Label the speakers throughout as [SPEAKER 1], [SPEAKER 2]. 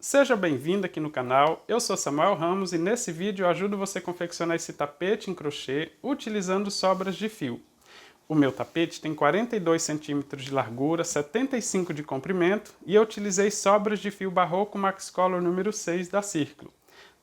[SPEAKER 1] Seja bem-vindo aqui no canal, eu sou Samuel Ramos e nesse vídeo eu ajudo você a confeccionar esse tapete em crochê utilizando sobras de fio. O meu tapete tem 42 centímetros de largura, 75 de comprimento e eu utilizei sobras de fio Barroco Max Color número 6 da Círculo.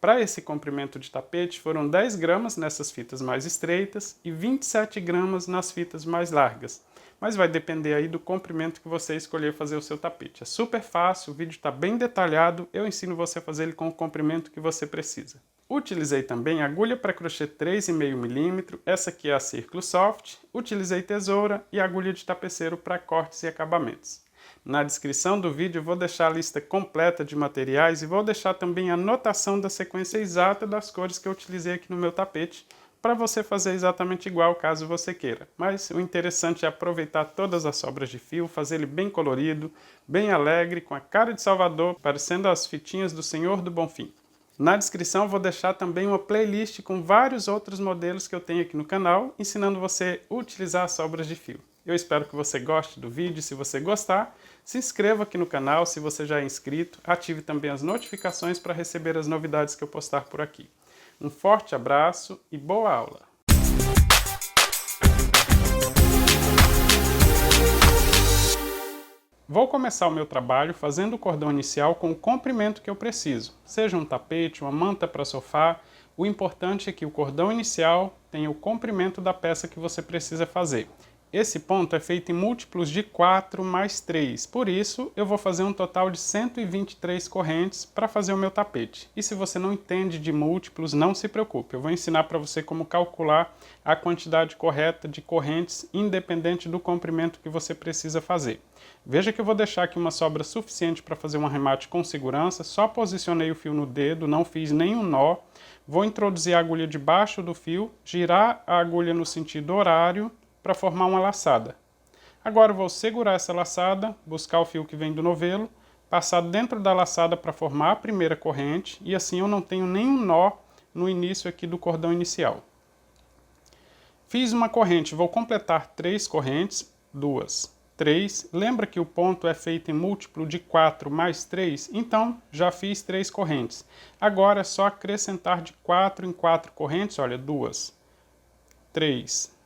[SPEAKER 1] Para esse comprimento de tapete foram 10 gramas nessas fitas mais estreitas e 27 gramas nas fitas mais largas. Mas vai depender aí do comprimento que você escolher fazer o seu tapete. É super fácil, o vídeo está bem detalhado, eu ensino você a fazer ele com o comprimento que você precisa. Utilizei também agulha para crochê 3,5 mm, essa aqui é a Círculo Soft, utilizei tesoura e agulha de tapeceiro para cortes e acabamentos. Na descrição do vídeo eu vou deixar a lista completa de materiais e vou deixar também a anotação da sequência exata das cores que eu utilizei aqui no meu tapete, para você fazer exatamente igual caso você queira. Mas o interessante é aproveitar todas as sobras de fio, fazer ele bem colorido, bem alegre, com a cara de Salvador, parecendo as fitinhas do Senhor do Bonfim. Na descrição eu vou deixar também uma playlist com vários outros modelos que eu tenho aqui no canal, ensinando você a utilizar as sobras de fio. Eu espero que você goste do vídeo. Se você gostar, se inscreva aqui no canal se você já é inscrito, ative também as notificações para receber as novidades que eu postar por aqui. Um forte abraço e boa aula! Vou começar o meu trabalho fazendo o cordão inicial com o comprimento que eu preciso. Seja um tapete, uma manta para sofá, o importante é que o cordão inicial tenha o comprimento da peça que você precisa fazer. Esse ponto é feito em múltiplos de 4 mais 3, por isso eu vou fazer um total de 123 correntes para fazer o meu tapete. E se você não entende de múltiplos, não se preocupe, eu vou ensinar para você como calcular a quantidade correta de correntes independente do comprimento que você precisa fazer. Veja que eu vou deixar aqui uma sobra suficiente para fazer um arremate com segurança, só posicionei o fio no dedo, não fiz nenhum nó, vou introduzir a agulha debaixo do fio, girar a agulha no sentido horário, para formar uma laçada. Agora eu vou segurar essa laçada, buscar o fio que vem do novelo, passar dentro da laçada para formar a primeira corrente e assim eu não tenho nenhum nó no início aqui do cordão inicial. Fiz uma corrente, vou completar 3 correntes, 2, 3. Lembra que o ponto é feito em múltiplo de 4 mais 3? Então já fiz 3 correntes. Agora é só acrescentar de 4 em 4 correntes, olha, 2, 3,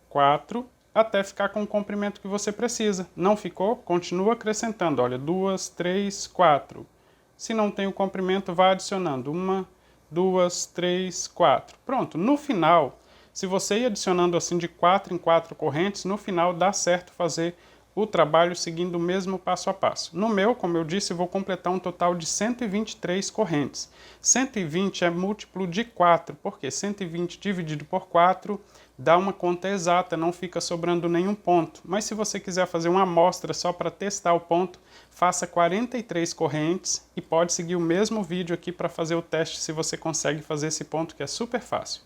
[SPEAKER 1] 4, até ficar com o comprimento que você precisa. Não ficou? Continua acrescentando. Olha, 2, 3, 4. Se não tem o comprimento, vai adicionando 1, 2, 3, 4. Pronto. No final, se você ir adicionando assim de 4 em 4 correntes, no final dá certo fazer o trabalho seguindo o mesmo passo a passo. No meu, como eu disse, eu vou completar um total de 123 correntes. 120 é múltiplo de 4, porque 120 dividido por 4 dá uma conta exata, não fica sobrando nenhum ponto. Mas se você quiser fazer uma amostra só para testar o ponto, faça 43 correntes e pode seguir o mesmo vídeo aqui para fazer o teste se você consegue fazer esse ponto, que é super fácil.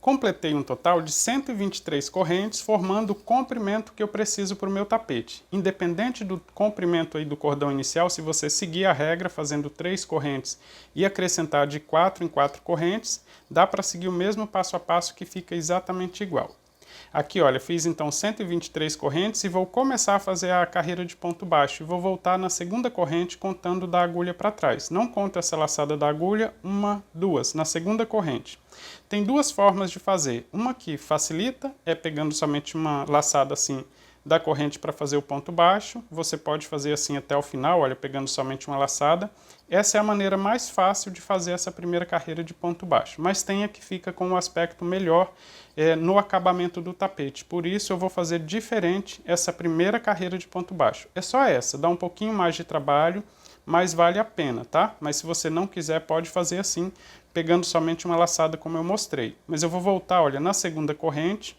[SPEAKER 1] Completei um total de 123 correntes, formando o comprimento que eu preciso para o meu tapete. Independente do comprimento aí do cordão inicial, se você seguir a regra fazendo 3 correntes e acrescentar de 4 em 4 correntes, dá para seguir o mesmo passo a passo que fica exatamente igual. Aqui, olha, fiz então 123 correntes e vou começar a fazer a carreira de ponto baixo. E vou voltar na segunda corrente contando da agulha para trás. Não conto essa laçada da agulha, 1, 2, na segunda corrente. Tem 2 formas de fazer. Uma que facilita é pegando somente uma laçada assim da corrente para fazer o ponto baixo. Você pode fazer assim até o final, olha, pegando somente uma laçada. Essa é a maneira mais fácil de fazer essa primeira carreira de ponto baixo, mas tem a que fica com um aspecto melhor no acabamento do tapete. Por isso eu vou fazer diferente essa primeira carreira de ponto baixo. É só essa, dá um pouquinho mais de trabalho, mas vale a pena, tá? Mas se você não quiser, pode fazer assim, pegando somente uma laçada como eu mostrei. Mas eu vou voltar, olha, na segunda corrente,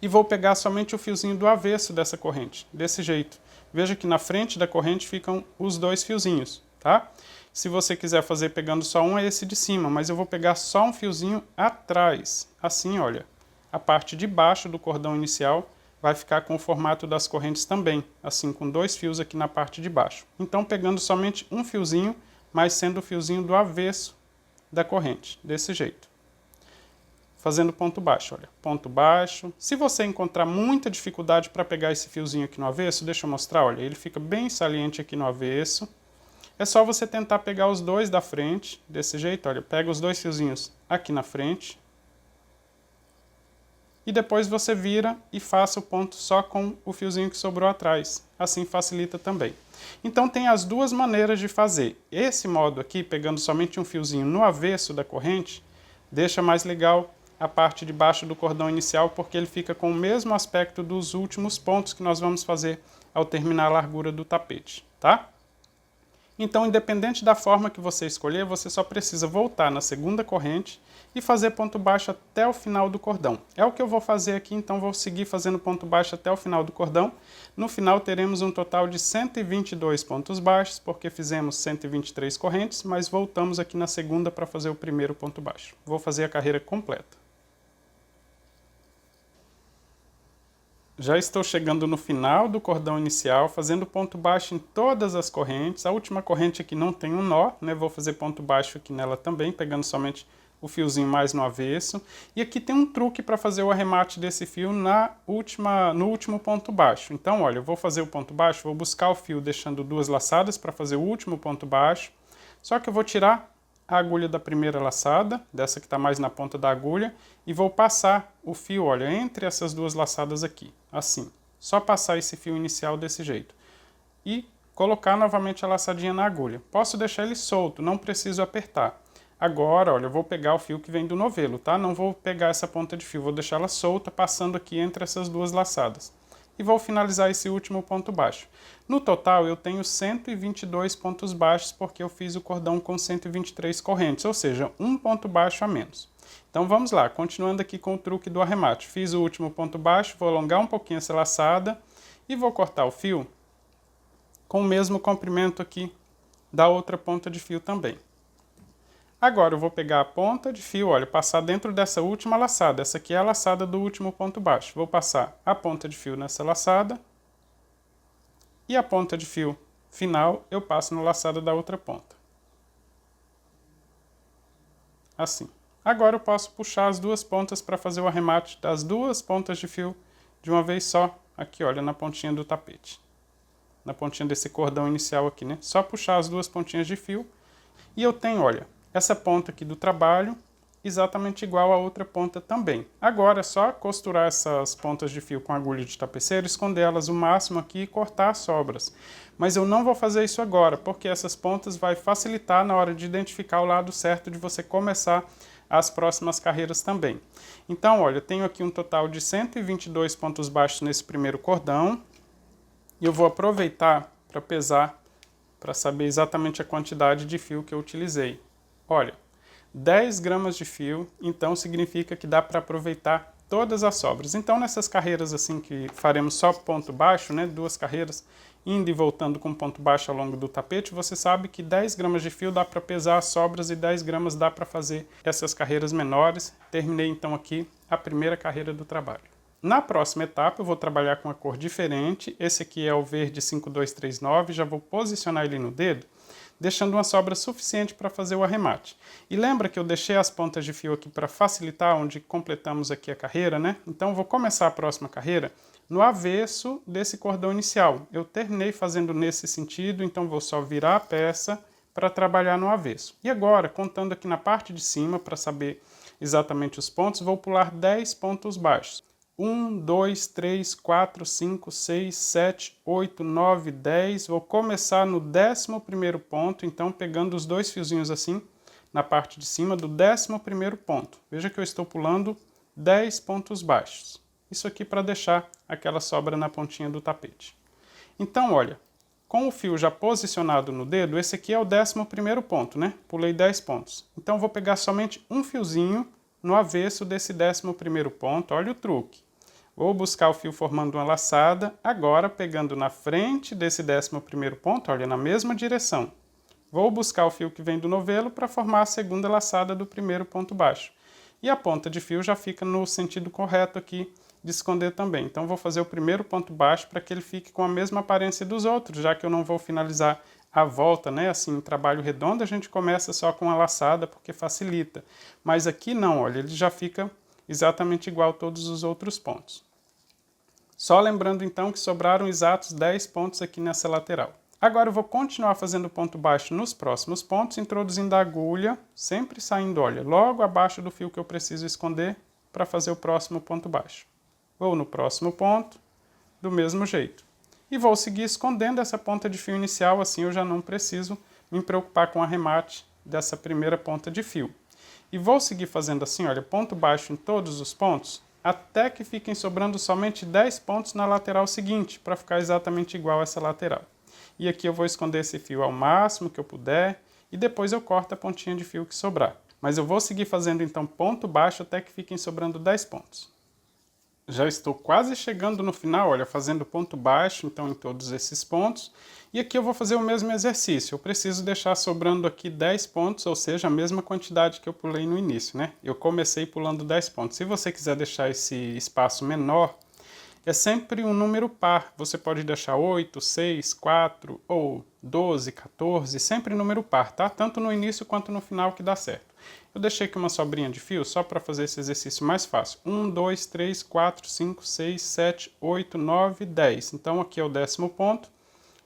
[SPEAKER 1] e vou pegar somente o fiozinho do avesso dessa corrente, desse jeito. Veja que na frente da corrente ficam os 2 fiozinhos, tá? Se você quiser fazer pegando só um, é esse de cima, mas eu vou pegar só um fiozinho atrás. Assim, olha, a parte de baixo do cordão inicial vai ficar com o formato das correntes também, assim, com 2 fios aqui na parte de baixo. Então, pegando somente um fiozinho, mas sendo o fiozinho do avesso da corrente, desse jeito. Fazendo ponto baixo, olha, ponto baixo. Se você encontrar muita dificuldade para pegar esse fiozinho aqui no avesso, deixa eu mostrar, olha, ele fica bem saliente aqui no avesso. é só você tentar pegar os dois da frente, desse jeito, olha, pega os dois fiozinhos aqui na frente, e depois você vira e faça o ponto só com o fiozinho que sobrou atrás, assim facilita também. Então tem as duas maneiras de fazer. Esse modo aqui, pegando somente um fiozinho no avesso da corrente, deixa mais legal a parte de baixo do cordão inicial, porque ele fica com o mesmo aspecto dos últimos pontos que nós vamos fazer ao terminar a largura do tapete, tá? Então, independente da forma que você escolher, você só precisa voltar na segunda corrente e fazer ponto baixo até o final do cordão. É o que eu vou fazer aqui, então vou seguir fazendo ponto baixo até o final do cordão. No final teremos um total de 122 pontos baixos, porque fizemos 123 correntes, mas voltamos aqui na segunda para fazer o primeiro ponto baixo. Vou fazer a carreira completa. Já estou chegando no final do cordão inicial, fazendo ponto baixo em todas as correntes. A última corrente aqui não tem um nó, né? Vou fazer ponto baixo aqui nela também, pegando somente o fiozinho mais no avesso. E aqui tem um truque para fazer o arremate desse fio no último ponto baixo. Então, olha, eu vou fazer o ponto baixo, vou buscar o fio deixando duas laçadas para fazer o último ponto baixo. Só que eu vou tirar a agulha da primeira laçada, dessa que está mais na ponta da agulha, e vou passar o fio, olha, entre essas duas laçadas aqui, assim. Só passar esse fio inicial desse jeito. E colocar novamente a laçadinha na agulha. Posso deixar ele solto, não preciso apertar. Agora, olha, eu vou pegar o fio que vem do novelo, tá? Não vou pegar essa ponta de fio, vou deixar ela solta, passando aqui entre essas duas laçadas. E vou finalizar esse último ponto baixo. No total, eu tenho 122 pontos baixos, porque eu fiz o cordão com 123 correntes, ou seja, um ponto baixo a menos. Então vamos lá, continuando aqui com o truque do arremate. Fiz o último ponto baixo, vou alongar um pouquinho essa laçada e vou cortar o fio com o mesmo comprimento aqui da outra ponta de fio também. Agora eu vou pegar a ponta de fio, olha, passar dentro dessa última laçada. Essa aqui é a laçada do último ponto baixo. Vou passar a ponta de fio nessa laçada e a ponta de fio final eu passo na laçada da outra ponta. Assim. Agora eu posso puxar as duas pontas para fazer o arremate das duas pontas de fio de uma vez só, aqui, olha, na pontinha do tapete. Na pontinha desse cordão inicial aqui, né? Só puxar as duas pontinhas de fio e eu tenho, olha, essa ponta aqui do trabalho exatamente igual a outra ponta também. Agora é só costurar essas pontas de fio com agulha de tapeceiro, esconder elas o máximo aqui e cortar as sobras. Mas eu não vou fazer isso agora, porque essas pontas vai facilitar na hora de identificar o lado certo de você começar as próximas carreiras também. Então, olha, eu tenho aqui um total de 122 pontos baixos nesse primeiro cordão. E eu vou aproveitar para pesar, para saber exatamente a quantidade de fio que eu utilizei. Olha, 10 gramas de fio, então significa que dá para aproveitar todas as sobras. Então nessas carreiras assim que faremos só ponto baixo, né, duas carreiras, indo e voltando com ponto baixo ao longo do tapete, você sabe que 10 gramas de fio dá para pesar as sobras e 10 gramas dá para fazer essas carreiras menores. Terminei então aqui a primeira carreira do trabalho. Na próxima etapa eu vou trabalhar com uma cor diferente. Esse aqui é o verde 5239, já vou posicionar ele no dedo, deixando uma sobra suficiente para fazer o arremate. E lembra que eu deixei as pontas de fio aqui para facilitar onde completamos aqui a carreira, né? Então eu vou começar a próxima carreira no avesso desse cordão inicial. Eu terminei fazendo nesse sentido, então vou só virar a peça para trabalhar no avesso. E agora, contando aqui na parte de cima para saber exatamente os pontos, vou pular 10 pontos baixos. 1, 2, 3, 4, 5, 6, 7, 8, 9, 10. Vou começar no 11º ponto, então pegando os dois fiozinhos assim, na parte de cima do 11º ponto. Veja que eu estou pulando 10 pontos baixos. Isso aqui para deixar aquela sobra na pontinha do tapete. Então, olha, com o fio já posicionado no dedo, esse aqui é o 11º ponto, né? Pulei 10 pontos. Então vou pegar somente um fiozinho no avesso desse 11º ponto. Olha o truque. Vou buscar o fio formando uma laçada, agora pegando na frente desse 11º ponto, olha, na mesma direção. Vou buscar o fio que vem do novelo para formar a segunda laçada do primeiro ponto baixo. E a ponta de fio já fica no sentido correto aqui de esconder também. Então vou fazer o primeiro ponto baixo para que ele fique com a mesma aparência dos outros, já que eu não vou finalizar a volta, né? Assim, em trabalho redondo a gente começa só com a laçada porque facilita. Mas aqui não, olha, ele já fica exatamente igual a todos os outros pontos. Só lembrando então que sobraram exatos 10 pontos aqui nessa lateral. Agora eu vou continuar fazendo ponto baixo nos próximos pontos, introduzindo a agulha, sempre saindo, olha, logo abaixo do fio que eu preciso esconder para fazer o próximo ponto baixo. Vou no próximo ponto, do mesmo jeito. E vou seguir escondendo essa ponta de fio inicial, assim eu já não preciso me preocupar com o arremate dessa primeira ponta de fio. E vou seguir fazendo assim, olha, ponto baixo em todos os pontos, até que fiquem sobrando somente 10 pontos na lateral seguinte, para ficar exatamente igual a essa lateral. E aqui eu vou esconder esse fio ao máximo que eu puder, e depois eu corto a pontinha de fio que sobrar. Mas eu vou seguir fazendo então ponto baixo até que fiquem sobrando 10 pontos. Já estou quase chegando no final, olha, fazendo ponto baixo, então, em todos esses pontos. E aqui eu vou fazer o mesmo exercício. Eu preciso deixar sobrando aqui 10 pontos, ou seja, a mesma quantidade que eu pulei no início, né? Eu comecei pulando 10 pontos. Se você quiser deixar esse espaço menor, é sempre um número par. Você pode deixar 8, 6, 4 ou 12, 14, sempre número par, tá? Tanto no início quanto no final que dá certo. Eu deixei aqui uma sobrinha de fio só para fazer esse exercício mais fácil. 1, 2, 3, 4, 5, 6, 7, 8, 9, 10. Então aqui é o 10º ponto.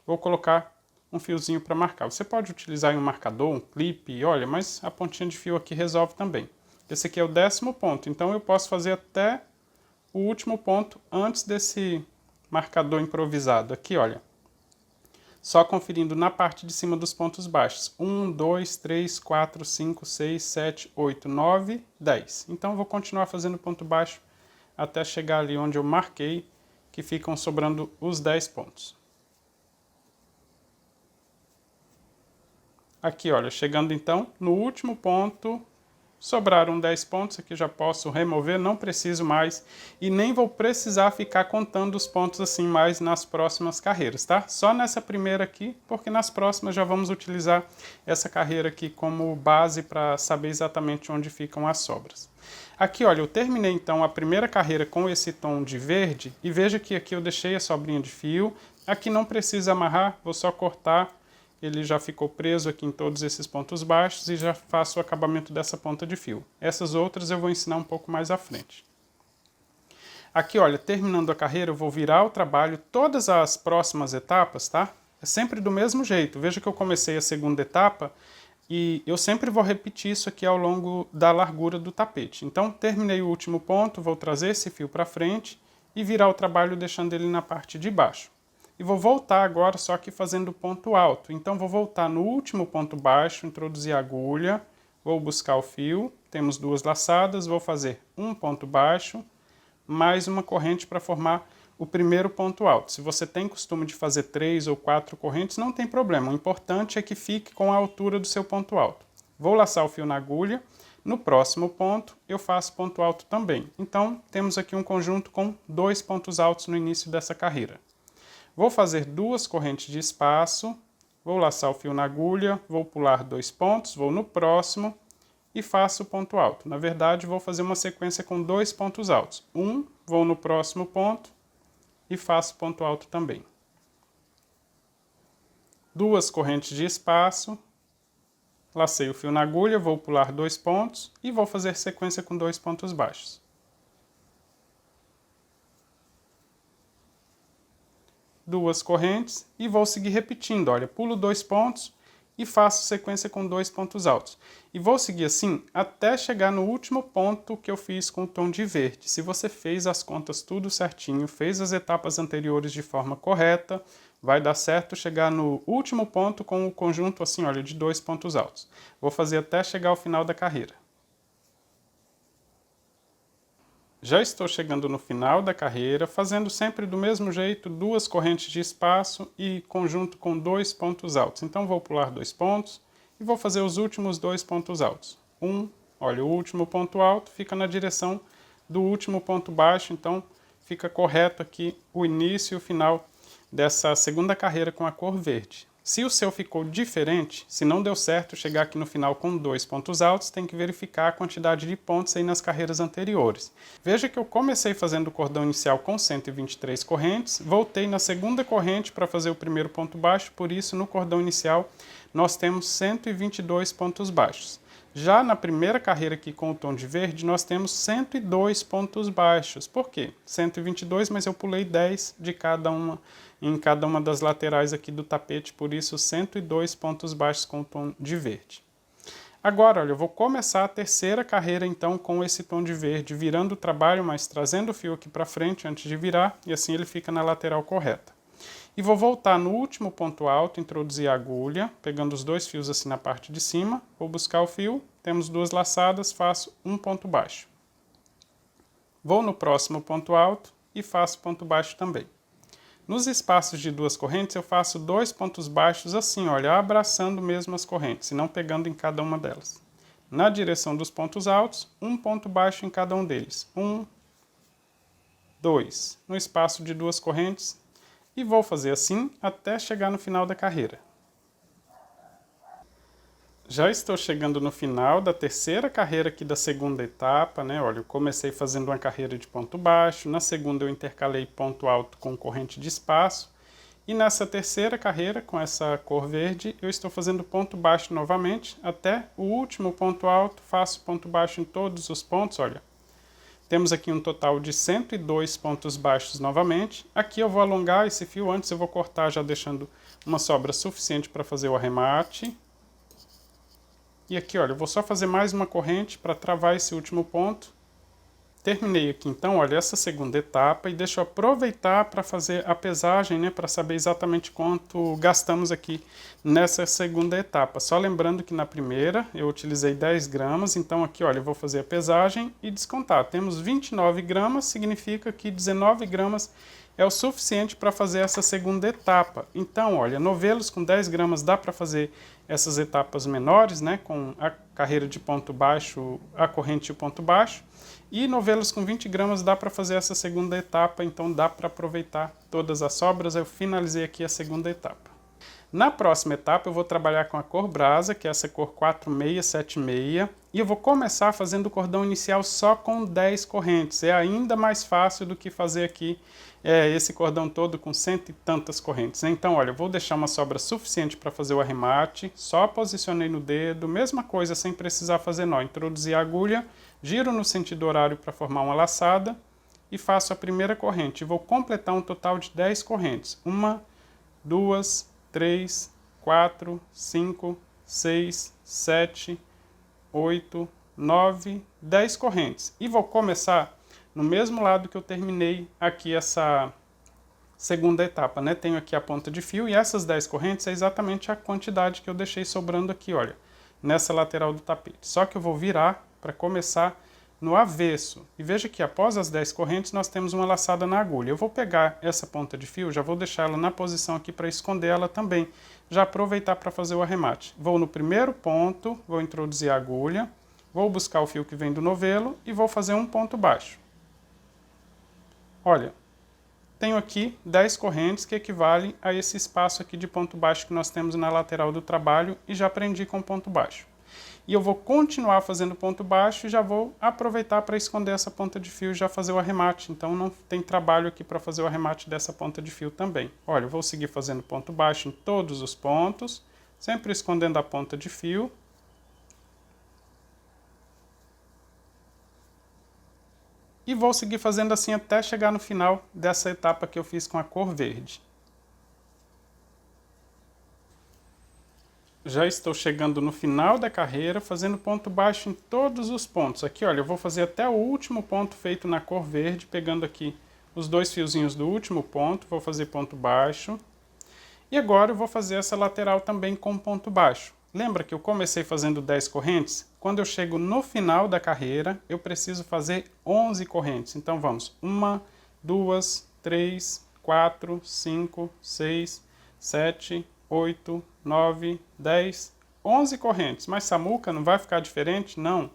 [SPEAKER 1] Vou colocar um fiozinho para marcar. Você pode utilizar um marcador, um clipe, olha, mas a pontinha de fio aqui resolve também. Esse aqui é o 10º ponto, então eu posso fazer até o último ponto antes desse marcador improvisado. Aqui, olha. Só conferindo na parte de cima dos pontos baixos. 1, 2, 3, 4, 5, 6, 7, 8, 9, 10. Então, eu vou continuar fazendo ponto baixo até chegar ali onde eu marquei, que ficam sobrando os 10 pontos. Aqui, olha, chegando então no último ponto, sobraram 10 pontos, aqui já posso remover, não preciso mais e nem vou precisar ficar contando os pontos assim mais nas próximas carreiras, tá? Só nessa primeira aqui, porque nas próximas já vamos utilizar essa carreira aqui como base para saber exatamente onde ficam as sobras. Aqui, olha, eu terminei então a primeira carreira com esse tom de verde e veja que aqui eu deixei a sobrinha de fio, aqui não precisa amarrar, vou só cortar. Ele já ficou preso aqui em todos esses pontos baixos e já faço o acabamento dessa ponta de fio. Essas outras eu vou ensinar um pouco mais à frente. Aqui, olha, terminando a carreira, eu vou virar o trabalho, todas as próximas etapas, tá? É sempre do mesmo jeito. Veja que eu comecei a segunda etapa e eu sempre vou repetir isso aqui ao longo da largura do tapete. Então, terminei o último ponto, vou trazer esse fio para frente e virar o trabalho deixando ele na parte de baixo. E vou voltar agora, só que fazendo ponto alto. Então, vou voltar no último ponto baixo, introduzir a agulha, vou buscar o fio, temos 2 laçadas, vou fazer um ponto baixo, mais uma corrente para formar o primeiro ponto alto. Se você tem costume de fazer 3 ou 4 correntes, não tem problema. O importante é que fique com a altura do seu ponto alto. Vou laçar o fio na agulha. No próximo ponto, eu faço ponto alto também. Então, temos aqui um conjunto com 2 pontos altos no início dessa carreira. Vou fazer 2 correntes de espaço, vou laçar o fio na agulha, vou pular 2 pontos, vou no próximo e faço o ponto alto. Na verdade, vou fazer uma sequência com 2 pontos altos. Vou no próximo ponto e faço ponto alto também. 2 correntes de espaço, lacei o fio na agulha, vou pular 2 pontos e vou fazer sequência com 2 pontos baixos. 2 correntes e vou seguir repetindo, olha, pulo 2 pontos e faço sequência com 2 pontos altos. E vou seguir assim até chegar no último ponto que eu fiz com o tom de verde. Se você fez as contas tudo certinho, fez as etapas anteriores de forma correta, vai dar certo chegar no último ponto com o conjunto assim, olha, de 2 pontos altos. Vou fazer até chegar ao final da carreira. Já estou chegando no final da carreira, fazendo sempre do mesmo jeito, 2 correntes de espaço e conjunto com 2 pontos altos. Então, vou pular 2 pontos e vou fazer os últimos 2 pontos altos. Olha, o último ponto alto fica na direção do último ponto baixo, então fica correto aqui o início e o final dessa segunda carreira com a cor verde. Se o seu ficou diferente, se não deu certo chegar aqui no final com 2 pontos altos, tem que verificar a quantidade de pontos aí nas carreiras anteriores. Veja que eu comecei fazendo o cordão inicial com 123 correntes, voltei na segunda corrente para fazer o primeiro ponto baixo, por isso no cordão inicial nós temos 122 pontos baixos. Já na primeira carreira aqui com o tom de verde, nós temos 102 pontos baixos. Por quê? 122, mas eu pulei 10 de cada uma, em cada uma das laterais aqui do tapete, por isso 102 pontos baixos com o tom de verde. Agora, olha, eu vou começar a terceira carreira então com esse tom de verde, virando o trabalho, mas trazendo o fio aqui para frente antes de virar, e assim ele fica na lateral correta. E vou voltar no último ponto alto, introduzir a agulha, pegando os dois fios assim na parte de cima, vou buscar o fio, temos duas laçadas, faço um ponto baixo. Vou no próximo ponto alto e faço ponto baixo também. Nos espaços de duas correntes eu faço dois pontos baixos assim, olha, abraçando mesmo as correntes, e não pegando em cada uma delas. Na direção dos pontos altos, um ponto baixo em cada um deles. 1, 2. No espaço de duas correntes, e vou fazer assim até chegar no final da carreira. Já estou chegando no final da terceira carreira aqui da segunda etapa, né? Olha, eu comecei fazendo uma carreira de ponto baixo, na segunda eu intercalei ponto alto com corrente de espaço, e nessa terceira carreira, com essa cor verde, eu estou fazendo ponto baixo novamente, até o último ponto alto, faço ponto baixo em todos os pontos, olha. Temos aqui um total de 102 pontos baixos novamente. Aqui eu vou alongar esse fio, antes eu vou cortar já deixando uma sobra suficiente para fazer o arremate. E aqui, olha, eu vou só fazer mais uma corrente para travar esse último ponto. Terminei aqui então, olha, essa segunda etapa e deixa eu aproveitar para fazer a pesagem, né, para saber exatamente quanto gastamos aqui nessa segunda etapa. Só lembrando que na primeira eu utilizei 10 gramas, então aqui, olha, eu vou fazer a pesagem e descontar. Temos 29 gramas, significa que 19 gramas é o suficiente para fazer essa segunda etapa. Então, olha, novelos com 10 gramas dá para fazer essas etapas menores, né, com a carreira de ponto baixo, a corrente e o ponto baixo. E novelos com 20 gramas dá para fazer essa segunda etapa, então dá para aproveitar todas as sobras. Eu finalizei aqui a segunda etapa. Na próxima etapa eu vou trabalhar com a cor brasa, que é essa cor 4676, e eu vou começar fazendo o cordão inicial só com 10 correntes. É ainda mais fácil do que fazer aqui esse cordão todo com cento e tantas correntes. Então, olha, eu vou deixar uma sobra suficiente para fazer o arremate, só posicionei no dedo, mesma coisa, sem precisar fazer nó. Introduzi a agulha, giro no sentido horário para formar uma laçada e faço a primeira corrente. Vou completar um total de 10 correntes. 1, 2, 3, 4, 5, 6, 7, 8, 9, 10 correntes. E vou começar no mesmo lado que eu terminei aqui essa segunda etapa, né? Tenho aqui a ponta de fio e essas 10 correntes é exatamente a quantidade que eu deixei sobrando aqui, olha, nessa lateral do tapete. Só que eu vou virar para começar no avesso. E veja que após as 10 correntes nós temos uma laçada na agulha. Eu vou pegar essa ponta de fio, já vou deixar ela na posição aqui para esconder ela também. Já aproveitar para fazer o arremate. Vou no primeiro ponto, vou introduzir a agulha, vou buscar o fio que vem do novelo e vou fazer um ponto baixo. Olha, tenho aqui 10 correntes que equivalem a esse espaço aqui de ponto baixo que nós temos na lateral do trabalho e já prendi com ponto baixo. E eu vou continuar fazendo ponto baixo e já vou aproveitar para esconder essa ponta de fio e já fazer o arremate. Então não tem trabalho aqui para fazer o arremate dessa ponta de fio também. Olha, eu vou seguir fazendo ponto baixo em todos os pontos, sempre escondendo a ponta de fio. E vou seguir fazendo assim até chegar no final dessa etapa que eu fiz com a cor verde. Já estou chegando no final da carreira, fazendo ponto baixo em todos os pontos. Aqui, olha, eu vou fazer até o último ponto feito na cor verde, pegando aqui os dois fiozinhos do último ponto, vou fazer ponto baixo. E agora eu vou fazer essa lateral também com ponto baixo. Lembra que eu comecei fazendo 10 correntes? Quando eu chego no final da carreira, eu preciso fazer 11 correntes. Então vamos, 1, 2, 3, 4, 5, 6, 7, 8, 9, 10, 11 correntes. Mas Samuca, não vai ficar diferente? Não,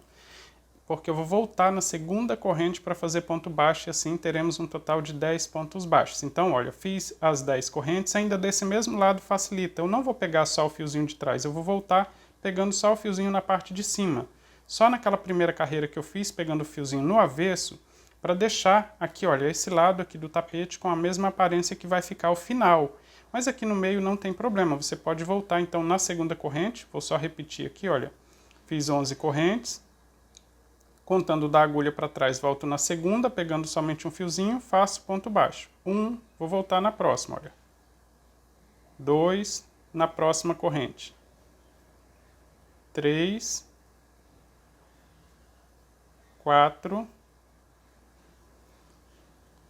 [SPEAKER 1] porque eu vou voltar na segunda corrente para fazer ponto baixo e assim teremos um total de 10 pontos baixos. Então, olha, fiz as 10 correntes, ainda desse mesmo lado facilita. Eu não vou pegar só o fiozinho de trás, eu vou voltar pegando só o fiozinho na parte de cima. Só naquela primeira carreira que eu fiz, pegando o fiozinho no avesso, para deixar aqui, olha, esse lado aqui do tapete com a mesma aparência que vai ficar o final. Mas aqui no meio não tem problema, você pode voltar então na segunda corrente, vou só repetir aqui, olha. fiz 11 correntes. Contando da agulha para trás, volto na segunda, pegando somente um fiozinho, faço ponto baixo. 1, vou voltar na próxima, olha. 2, na próxima corrente. 3, 4,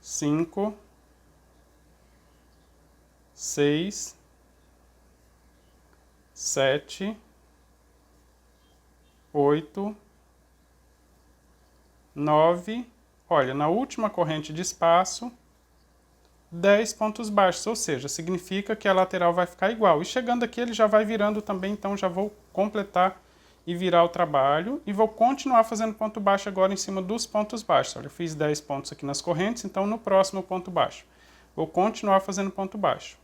[SPEAKER 1] 5, 6, 7, 8, 9, olha, na última corrente de espaço, 10 pontos baixos, ou seja, significa que a lateral vai ficar igual. E chegando aqui ele já vai virando também, então já vou completar e virar o trabalho. E vou continuar fazendo ponto baixo agora em cima dos pontos baixos. Olha, eu fiz 10 pontos aqui nas correntes, então no próximo ponto baixo. Vou continuar fazendo ponto baixo.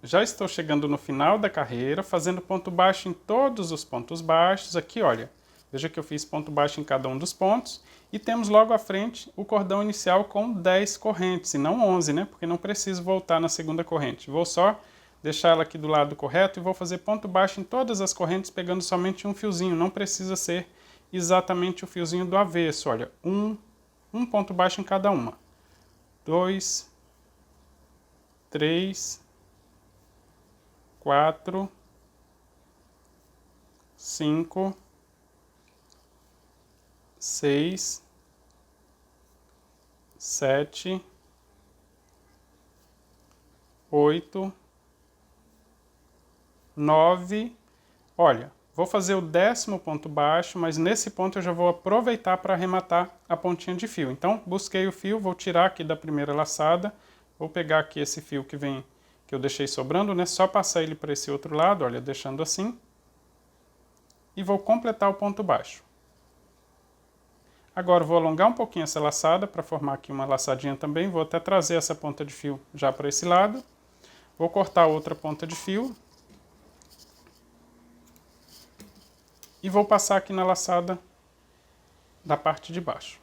[SPEAKER 1] Já estou chegando no final da carreira, fazendo ponto baixo em todos os pontos baixos. Aqui, olha, veja que eu fiz ponto baixo em cada um dos pontos. E temos logo à frente o cordão inicial com 10 correntes, e não 11, né? Porque não preciso voltar na segunda corrente. Vou só deixar ela aqui do lado correto e vou fazer ponto baixo em todas as correntes, pegando somente um fiozinho. Não precisa ser exatamente o fiozinho do avesso. Olha, um ponto baixo em cada uma. 2, 3... 4, 5, 6, 7, 8, 9. Olha, vou fazer o 10º ponto baixo, mas nesse ponto eu já vou aproveitar para arrematar a pontinha de fio. Então, busquei o fio, vou tirar aqui da primeira laçada, vou pegar aqui esse fio que eu deixei sobrando, né? Só passar ele para esse outro lado, olha, deixando assim. E vou completar o ponto baixo. Agora vou alongar um pouquinho essa laçada para formar aqui uma laçadinha também. Vou até trazer essa ponta de fio já para esse lado. Vou cortar outra ponta de fio. E vou passar aqui na laçada da parte de baixo.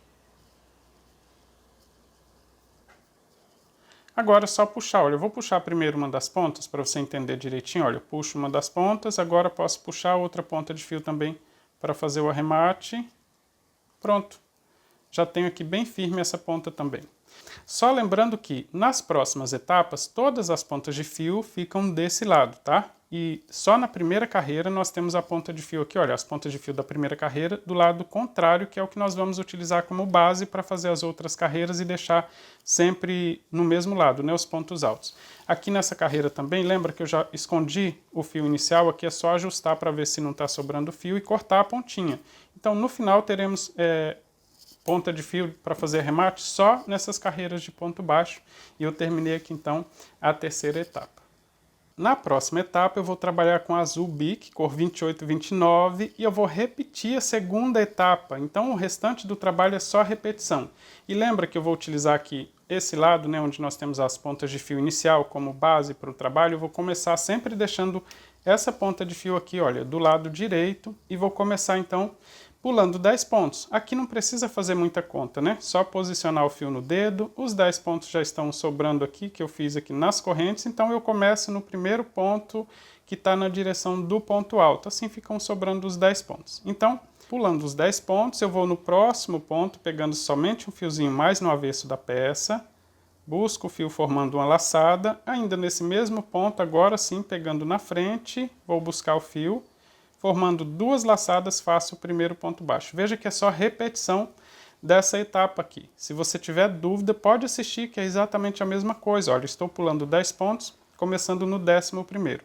[SPEAKER 1] Agora é só puxar, olha, eu vou puxar primeiro uma das pontas para você entender direitinho, olha, eu puxo uma das pontas, agora posso puxar outra ponta de fio também para fazer o arremate. Pronto, já tenho aqui bem firme essa ponta também. Só lembrando que nas próximas etapas, todas as pontas de fio ficam desse lado, tá? E só na primeira carreira nós temos a ponta de fio aqui, olha, as pontas de fio da primeira carreira do lado contrário, que é o que nós vamos utilizar como base para fazer as outras carreiras e deixar sempre no mesmo lado, né, os pontos altos. Aqui nessa carreira também, lembra que eu já escondi o fio inicial, aqui é só ajustar para ver se não está sobrando fio e cortar a pontinha. Então no final teremos ponta de fio para fazer remate só nessas carreiras de ponto baixo e eu terminei aqui então a terceira etapa. Na próxima etapa eu vou trabalhar com azul bic, cor 28 e 29, e eu vou repetir a segunda etapa, então o restante do trabalho é só repetição. E lembra que eu vou utilizar aqui esse lado, né, onde nós temos as pontas de fio inicial como base para o trabalho, eu vou começar sempre deixando essa ponta de fio aqui, olha, do lado direito, e vou começar então pulando 10 pontos. Aqui não precisa fazer muita conta, né? Só posicionar o fio no dedo. Os 10 pontos já estão sobrando aqui, que eu fiz aqui nas correntes. Então eu começo no primeiro ponto que está na direção do ponto alto. Assim ficam sobrando os 10 pontos. Então, pulando os 10 pontos, eu vou no próximo ponto, pegando somente um fiozinho mais no avesso da peça. Busco o fio formando uma laçada. Ainda nesse mesmo ponto, agora sim, pegando na frente, vou buscar o fio. Formando duas laçadas, faço o primeiro ponto baixo. Veja que é só repetição dessa etapa aqui. Se você tiver dúvida, pode assistir, que é exatamente a mesma coisa. Olha, estou pulando 10 pontos, começando no 11º.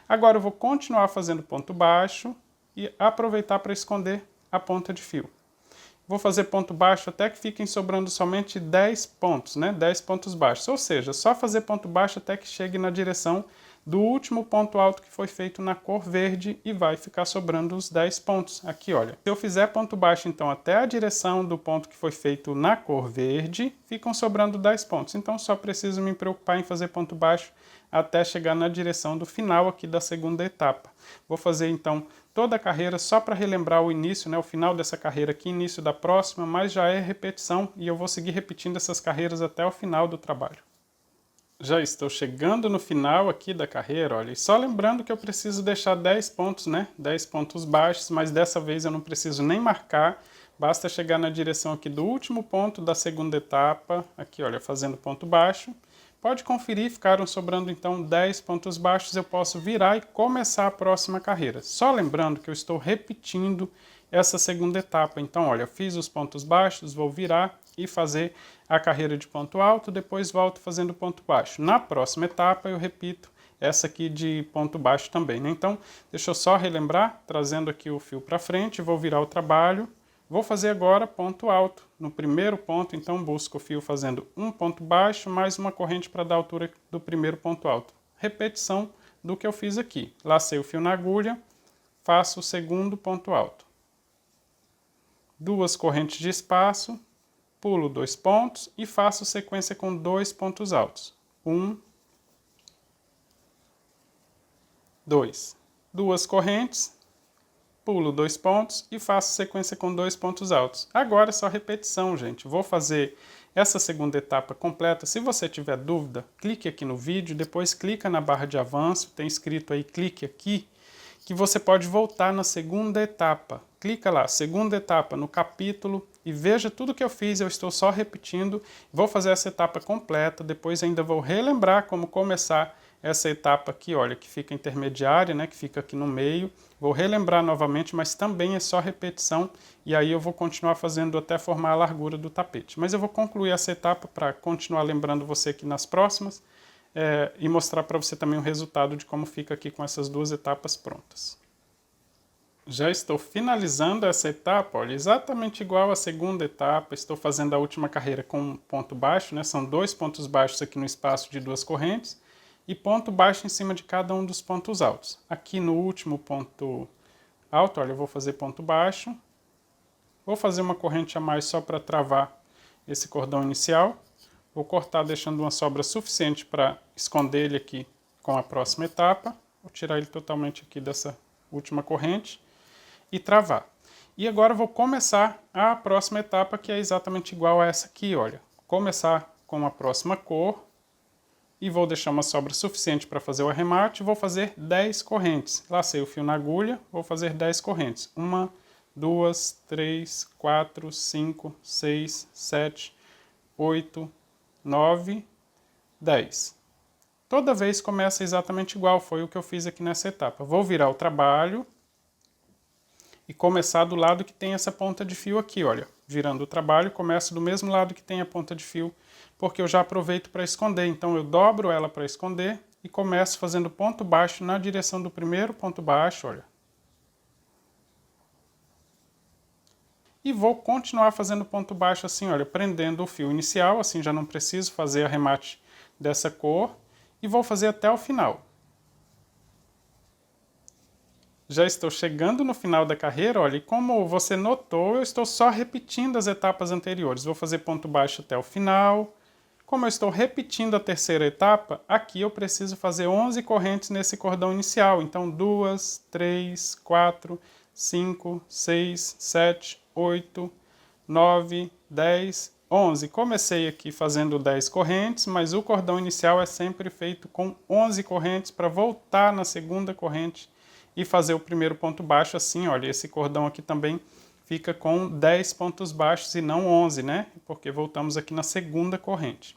[SPEAKER 1] Agora eu vou continuar fazendo ponto baixo e aproveitar para esconder a ponta de fio. Vou fazer ponto baixo até que fiquem sobrando somente 10 pontos, né? 10 pontos baixos. Ou seja, só fazer ponto baixo até que chegue na direção do último ponto alto que foi feito na cor verde e vai ficar sobrando os 10 pontos. Aqui, olha. Se eu fizer ponto baixo, então, até a direção do ponto que foi feito na cor verde, ficam sobrando 10 pontos. Então, só preciso me preocupar em fazer ponto baixo até chegar na direção do final aqui da segunda etapa. Vou fazer, então, toda a carreira só para relembrar o início, né, o final dessa carreira aqui, início da próxima, mas já é repetição e eu vou seguir repetindo essas carreiras até o final do trabalho. Já estou chegando no final aqui da carreira, olha, e só lembrando que eu preciso deixar 10 pontos, né? 10 pontos baixos, mas dessa vez eu não preciso nem marcar, basta chegar na direção aqui do último ponto da segunda etapa, aqui, olha, fazendo ponto baixo. Pode conferir, ficaram sobrando então 10 pontos baixos, eu posso virar e começar a próxima carreira. Só lembrando que eu estou repetindo essa segunda etapa. Então, olha, fiz os pontos baixos, vou virar e fazer a carreira de ponto alto, depois volto fazendo ponto baixo. Na próxima etapa eu repito essa aqui de ponto baixo também, né? Então, deixa eu só relembrar, trazendo aqui o fio para frente, vou virar o trabalho. Vou fazer agora ponto alto. No primeiro ponto, então, busco o fio fazendo um ponto baixo, mais uma corrente para dar a altura do primeiro ponto alto. Repetição do que eu fiz aqui. Lacei o fio na agulha, faço o segundo ponto alto. Duas correntes de espaço, pulo 2 pontos e faço sequência com 2 pontos altos. 1, 2. Duas correntes, pulo 2 pontos e faço sequência com 2 pontos altos. Agora é só repetição, gente. Vou fazer essa segunda etapa completa. Se você tiver dúvida, clique aqui no vídeo, depois clica na barra de avanço, tem escrito aí, clique aqui, que você pode voltar na segunda etapa. Clica lá, segunda etapa, no capítulo, e veja tudo que eu fiz, eu estou só repetindo. Vou fazer essa etapa completa, depois ainda vou relembrar como começar essa etapa aqui, olha, que fica intermediária, né, que fica aqui no meio. Vou relembrar novamente, mas também é só repetição, e aí eu vou continuar fazendo até formar a largura do tapete. Mas eu vou concluir essa etapa para continuar lembrando você aqui nas próximas, e mostrar para você também o resultado de como fica aqui com essas duas etapas prontas. Já estou finalizando essa etapa, olha, exatamente igual à segunda etapa. Estou fazendo a última carreira com um ponto baixo, né? São 2 pontos baixos aqui no espaço de 2 correntes e ponto baixo em cima de cada um dos pontos altos. Aqui no último ponto alto, olha, eu vou fazer ponto baixo. Vou fazer uma corrente a mais só para travar esse cordão inicial. Vou cortar deixando uma sobra suficiente para esconder ele aqui com a próxima etapa. Vou tirar ele totalmente aqui dessa última corrente e travar. E agora vou começar a próxima etapa, que é exatamente igual a essa aqui, olha. Começar com a próxima cor e vou deixar uma sobra suficiente para fazer o arremate. Vou fazer 10 correntes. Lacei o fio na agulha, vou fazer 10 correntes. 1, 2, 3, 4, 5, 6, 7, 8, 9, 10. Toda vez começa exatamente igual, foi o que eu fiz aqui nessa etapa. Vou virar o trabalho e começar do lado que tem essa ponta de fio aqui, olha. Virando o trabalho, começo do mesmo lado que tem a ponta de fio, porque eu já aproveito para esconder. Então eu dobro ela para esconder e começo fazendo ponto baixo na direção do primeiro ponto baixo, olha. E vou continuar fazendo ponto baixo assim, olha, prendendo o fio inicial, assim já não preciso fazer arremate dessa cor, e vou fazer até o final. Já estou chegando no final da carreira, olha, e como você notou, eu estou só repetindo as etapas anteriores. Vou fazer ponto baixo até o final. Como eu estou repetindo a terceira etapa, aqui eu preciso fazer 11 correntes nesse cordão inicial. Então, 2, 3, 4, 5, 6, 7, 8, 9, 10, 11. Comecei aqui fazendo 10 correntes, mas o cordão inicial é sempre feito com 11 correntes para voltar na segunda corrente e fazer o primeiro ponto baixo assim, olha, esse cordão aqui também fica com 10 pontos baixos e não 11, né? Porque voltamos aqui na segunda corrente.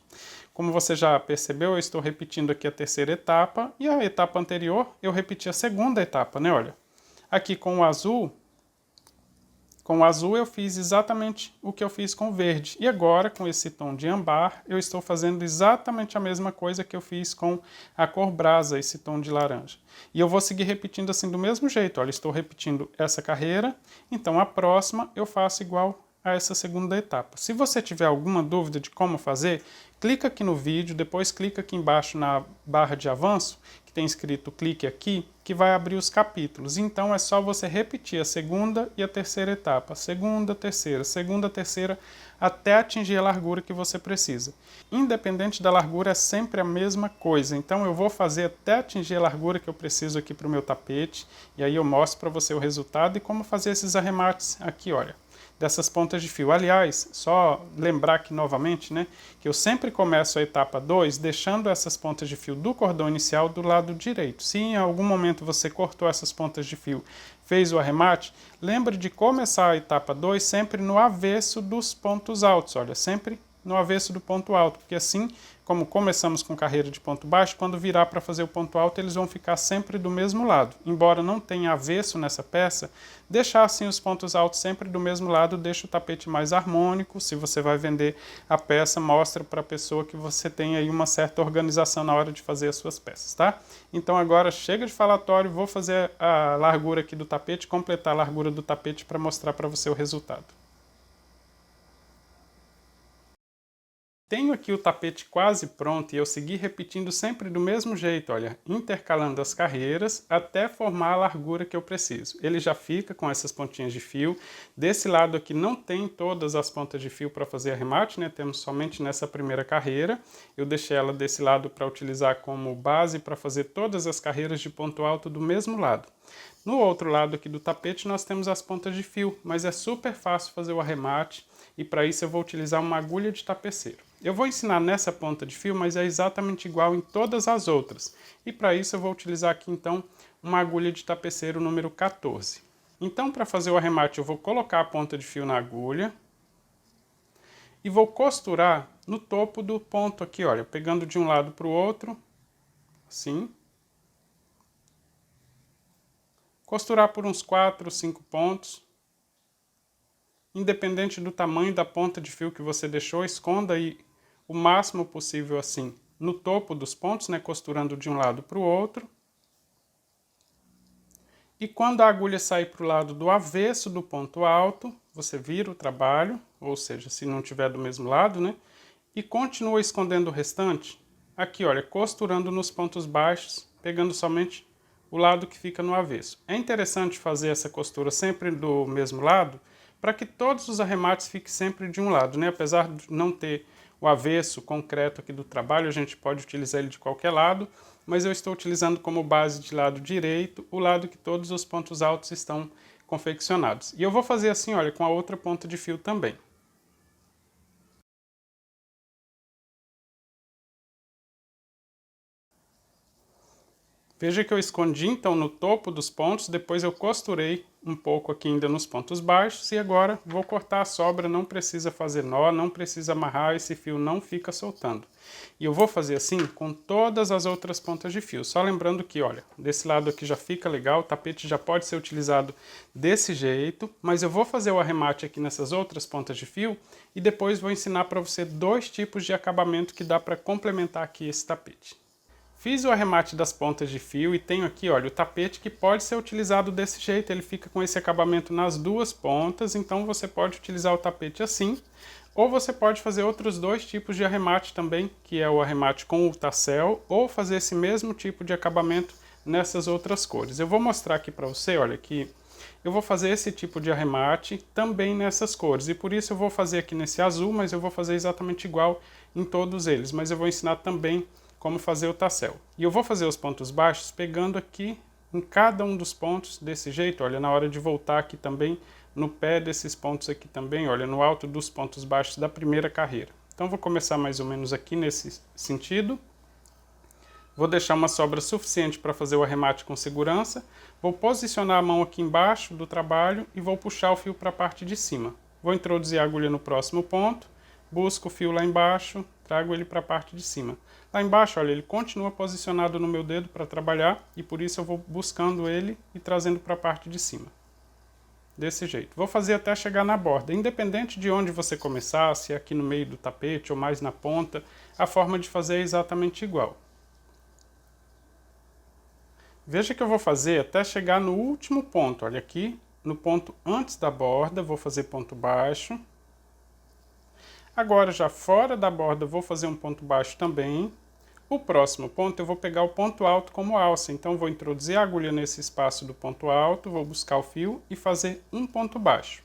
[SPEAKER 1] Como você já percebeu, eu estou repetindo aqui a terceira etapa e a etapa anterior eu repeti a segunda etapa, né? Olha, aqui com o azul eu fiz exatamente o que eu fiz com o verde. E agora, com esse tom de âmbar, eu estou fazendo exatamente a mesma coisa que eu fiz com a cor brasa, esse tom de laranja. E eu vou seguir repetindo assim do mesmo jeito. Olha, estou repetindo essa carreira, então a próxima eu faço igual a essa segunda etapa. Se você tiver alguma dúvida de como fazer, clica aqui no vídeo, depois clica aqui embaixo na barra de avanço, que tem escrito clique aqui, que vai abrir os capítulos. Então é só você repetir a segunda e a terceira etapa, segunda, terceira, até atingir a largura que você precisa. Independente da largura, é sempre a mesma coisa. Então eu vou fazer até atingir a largura que eu preciso aqui para o meu tapete, e aí eu mostro para você o resultado e como fazer esses arremates aqui, olha. dessas pontas de fio. Aliás, só lembrar aqui novamente, né, que eu sempre começo a etapa 2 deixando essas pontas de fio do cordão inicial do lado direito. Se em algum momento você cortou essas pontas de fio, fez o arremate, lembre de começar a etapa 2 sempre no avesso dos pontos altos, olha, sempre no avesso do ponto alto, porque assim, como começamos com carreira de ponto baixo, quando virar para fazer o ponto alto, eles vão ficar sempre do mesmo lado. Embora não tenha avesso nessa peça, deixar assim os pontos altos sempre do mesmo lado, deixa o tapete mais harmônico. Se você vai vender a peça, mostra para a pessoa que você tem aí uma certa organização na hora de fazer as suas peças, tá? Então agora chega de falatório, vou fazer a largura aqui do tapete, completar a largura do tapete para mostrar para você o resultado. Tenho aqui o tapete quase pronto e eu segui repetindo sempre do mesmo jeito, olha, intercalando as carreiras até formar a largura que eu preciso. Ele já fica com essas pontinhas de fio. Desse lado aqui não tem todas as pontas de fio para fazer arremate, né? Temos somente nessa primeira carreira. Eu deixei ela desse lado para utilizar como base para fazer todas as carreiras de ponto alto do mesmo lado. No outro lado aqui do tapete nós temos as pontas de fio, mas é super fácil fazer o arremate e para isso eu vou utilizar uma agulha de tapeceiro. Eu vou ensinar nessa ponta de fio, mas é exatamente igual em todas as outras. E para isso eu vou utilizar aqui então uma agulha de tapeceiro número 14. Então para fazer o arremate eu vou colocar a ponta de fio na agulha e vou costurar no topo do ponto aqui, olha, pegando de um lado para o outro, assim. Costurar por uns 4 ou 5 pontos. Independente do tamanho da ponta de fio que você deixou, esconda aí o máximo possível assim no topo dos pontos, né, costurando de um lado para o outro. E quando a agulha sair para o lado do avesso do ponto alto, você vira o trabalho, ou seja, se não tiver do mesmo lado, né, e continua escondendo o restante. Aqui, olha, costurando nos pontos baixos, pegando somente o lado que fica no avesso. É interessante fazer essa costura sempre do mesmo lado, para que todos os arremates fiquem sempre de um lado, né? Apesar de não ter o avesso concreto aqui do trabalho, a gente pode utilizar ele de qualquer lado, mas eu estou utilizando como base de lado direito, o lado que todos os pontos altos estão confeccionados. E eu vou fazer assim, olha, com a outra ponta de fio também. Veja que eu escondi então no topo dos pontos, depois eu costurei um pouco aqui ainda nos pontos baixos e agora vou cortar a sobra, não precisa fazer nó, não precisa amarrar, esse fio não fica soltando. E eu vou fazer assim com todas as outras pontas de fio, só lembrando que, olha, desse lado aqui já fica legal, o tapete já pode ser utilizado desse jeito, mas eu vou fazer o arremate aqui nessas outras pontas de fio e depois vou ensinar para você 2 tipos de acabamento que dá para complementar aqui esse tapete. Fiz o arremate das pontas de fio e tenho aqui, olha, o tapete que pode ser utilizado desse jeito, ele fica com esse acabamento nas duas pontas, então você pode utilizar o tapete assim, ou você pode fazer outros 2 tipos de arremate também, que é o arremate com o tassel, ou fazer esse mesmo tipo de acabamento nessas outras cores. Eu vou mostrar aqui para você, olha, que eu vou fazer esse tipo de arremate também nessas cores, e por isso eu vou fazer aqui nesse azul, mas eu vou fazer exatamente igual em todos eles, mas eu vou ensinar também como fazer o tassel. E eu vou fazer os pontos baixos pegando aqui em cada um dos pontos desse jeito, olha, na hora de voltar aqui também, no pé desses pontos aqui também, olha, no alto dos pontos baixos da primeira carreira. Então vou começar mais ou menos aqui nesse sentido. Vou deixar uma sobra suficiente para fazer o arremate com segurança. Vou posicionar a mão aqui embaixo do trabalho e vou puxar o fio para a parte de cima. Vou introduzir a agulha no próximo ponto, busco o fio lá embaixo, trago ele para a parte de cima. Lá embaixo, olha, ele continua posicionado no meu dedo para trabalhar e por isso eu vou buscando ele e trazendo para a parte de cima. Desse jeito. Vou fazer até chegar na borda. Independente de onde você começar, se é aqui no meio do tapete ou mais na ponta, a forma de fazer é exatamente igual. Veja que eu vou fazer até chegar no último ponto. Olha aqui, no ponto antes da borda, vou fazer ponto baixo. Agora, já fora da borda, vou fazer um ponto baixo também. O próximo ponto eu vou pegar o ponto alto como alça, então vou introduzir a agulha nesse espaço do ponto alto, vou buscar o fio e fazer um ponto baixo.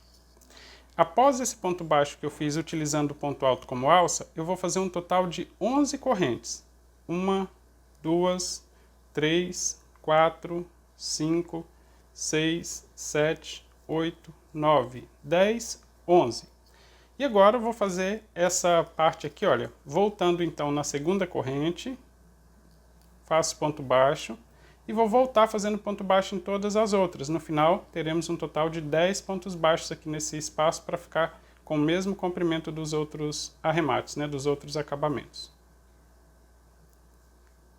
[SPEAKER 1] Após esse ponto baixo que eu fiz utilizando o ponto alto como alça, eu vou fazer um total de 11 correntes. 1, 2, 3, 4, 5, 6, 7, 8, 9, 10, 11. E agora eu vou fazer essa parte aqui, olha, voltando então na segunda corrente, faço ponto baixo e vou voltar fazendo ponto baixo em todas as outras. No final, teremos um total de 10 pontos baixos aqui nesse espaço para ficar com o mesmo comprimento dos outros arremates, né, dos outros acabamentos.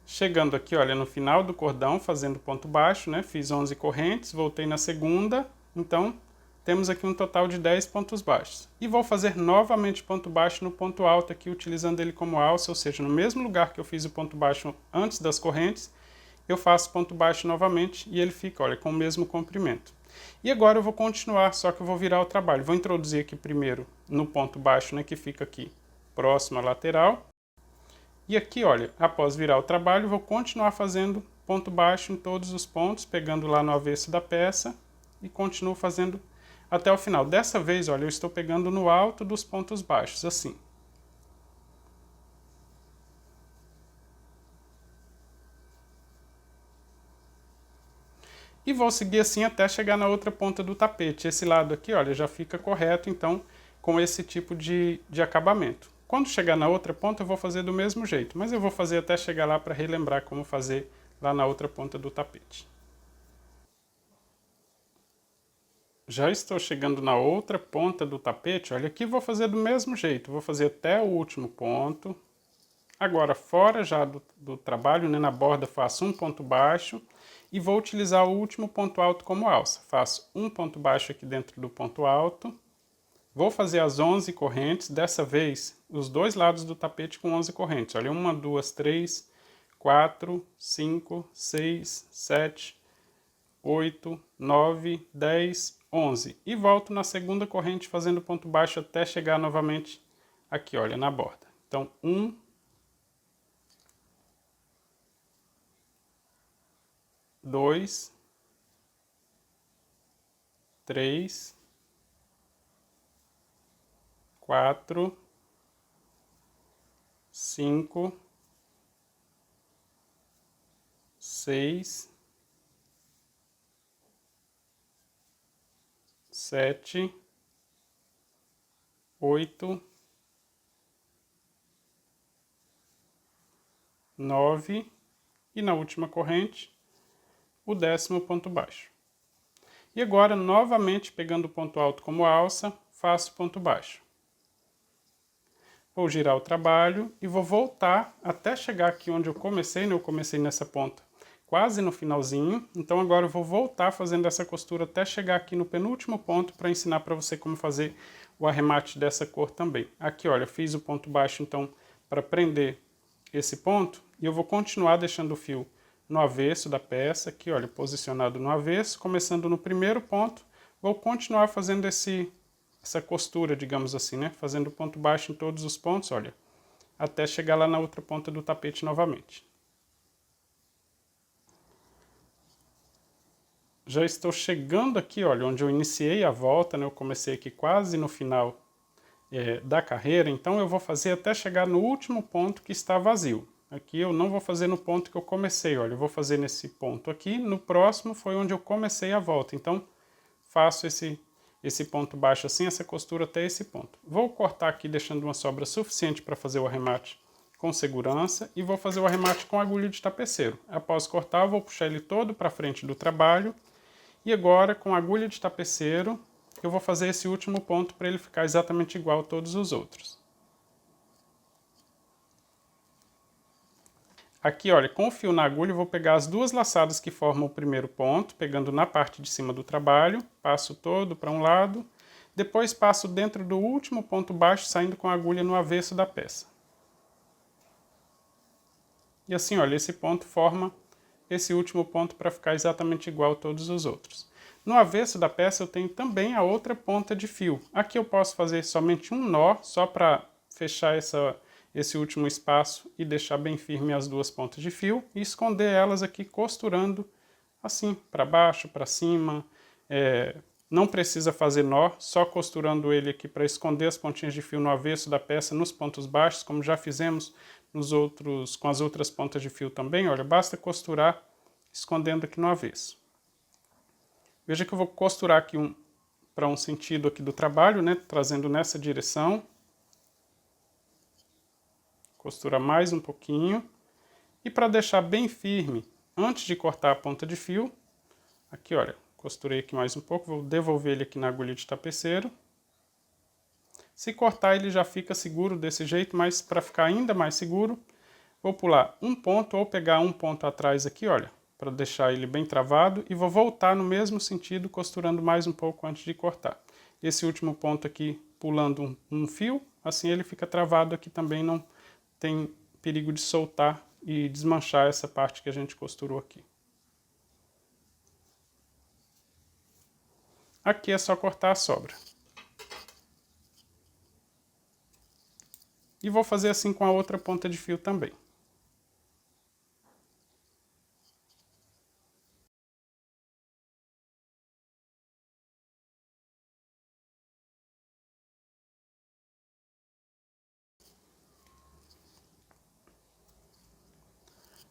[SPEAKER 1] Chegando aqui, olha, no final do cordão, fazendo ponto baixo, né, fiz 11 correntes, voltei na segunda, então temos aqui um total de 10 pontos baixos. E vou fazer novamente ponto baixo no ponto alto aqui, utilizando ele como alça, ou seja, no mesmo lugar que eu fiz o ponto baixo antes das correntes, eu faço ponto baixo novamente e ele fica, olha, com o mesmo comprimento. E agora eu vou continuar, só que eu vou virar o trabalho. Vou introduzir aqui primeiro no ponto baixo, né, que fica aqui próximo à lateral. E aqui, olha, após virar o trabalho, vou continuar fazendo ponto baixo em todos os pontos, pegando lá no avesso da peça e continuo fazendo até o final. Dessa vez, olha, eu estou pegando no alto dos pontos baixos, assim. E vou seguir assim até chegar na outra ponta do tapete. Esse lado aqui, olha, já fica correto, então, com esse tipo de acabamento. Quando chegar na outra ponta, eu vou fazer do mesmo jeito, mas eu vou fazer até chegar lá para relembrar como fazer lá na outra ponta do tapete. Já estou chegando na outra ponta do tapete, olha, aqui vou fazer do mesmo jeito, vou fazer até o último ponto. Agora, fora já do trabalho, né, na borda faço um ponto baixo e vou utilizar o último ponto alto como alça. Faço um ponto baixo aqui dentro do ponto alto, vou fazer as 11 correntes, dessa vez os dois lados do tapete com 11 correntes. Olha, 1, 2, 3, 4, 5, 6, 7, 8, 9, 10, 11. E volto na segunda corrente fazendo ponto baixo até chegar novamente aqui, olha, na borda. Então, 1, 2, 3, 4, 5, 6, 7, 8, 9 e na última corrente o 10º ponto baixo. E agora, novamente, pegando o ponto alto como alça, faço ponto baixo. Vou girar o trabalho e vou voltar até chegar aqui onde eu comecei, né? Eu comecei nessa ponta quase no finalzinho, então agora eu vou voltar fazendo essa costura até chegar aqui no penúltimo ponto para ensinar para você como fazer o arremate dessa cor também. Aqui, olha, fiz o ponto baixo então para prender esse ponto e eu vou continuar deixando o fio no avesso da peça, aqui, olha, posicionado no avesso, começando no primeiro ponto, vou continuar fazendo essa costura, digamos assim, né? Fazendo ponto baixo em todos os pontos, olha, até chegar lá na outra ponta do tapete novamente. Já estou chegando aqui, olha, onde eu iniciei a volta, né? Eu comecei aqui quase no final da carreira, então eu vou fazer até chegar no último ponto que está vazio. Aqui eu não vou fazer no ponto que eu comecei, olha, eu vou fazer nesse ponto aqui, no próximo foi onde eu comecei a volta, então faço esse ponto baixo assim, essa costura até esse ponto. Vou cortar aqui deixando uma sobra suficiente para fazer o arremate com segurança e vou fazer o arremate com agulha de tapeceiro. Após cortar, eu vou puxar ele todo para frente do trabalho e agora com agulha de tapeceiro eu vou fazer esse último ponto para ele ficar exatamente igual a todos os outros. Aqui, olha, com o fio na agulha eu vou pegar as duas laçadas que formam o primeiro ponto, pegando na parte de cima do trabalho, passo todo para um lado, depois passo dentro do último ponto baixo, saindo com a agulha no avesso da peça. E assim, olha, esse ponto forma esse último ponto para ficar exatamente igual a todos os outros. No avesso da peça eu tenho também a outra ponta de fio. Aqui eu posso fazer somente um nó, só para fechar esse último espaço e deixar bem firme as duas pontas de fio e esconder elas aqui costurando assim, para baixo, para cima. Não precisa fazer nó, só costurando ele aqui para esconder as pontinhas de fio no avesso da peça nos pontos baixos, como já fizemos com as outras pontas de fio também. Olha, basta costurar escondendo aqui no avesso. Veja que eu vou costurar aqui para um sentido aqui do trabalho, né? Trazendo nessa direção. Costura mais um pouquinho. E para deixar bem firme, antes de cortar a ponta de fio, aqui olha, costurei aqui mais um pouco, vou devolver ele aqui na agulha de tapeceiro. Se cortar ele já fica seguro desse jeito, mas para ficar ainda mais seguro, vou pular um ponto ou pegar um ponto atrás aqui, olha, para deixar ele bem travado e vou voltar no mesmo sentido, costurando mais um pouco antes de cortar. Esse último ponto aqui, pulando um fio, assim ele fica travado aqui também, não tem perigo de soltar e desmanchar essa parte que a gente costurou aqui. Aqui é só cortar a sobra. E vou fazer assim com a outra ponta de fio também.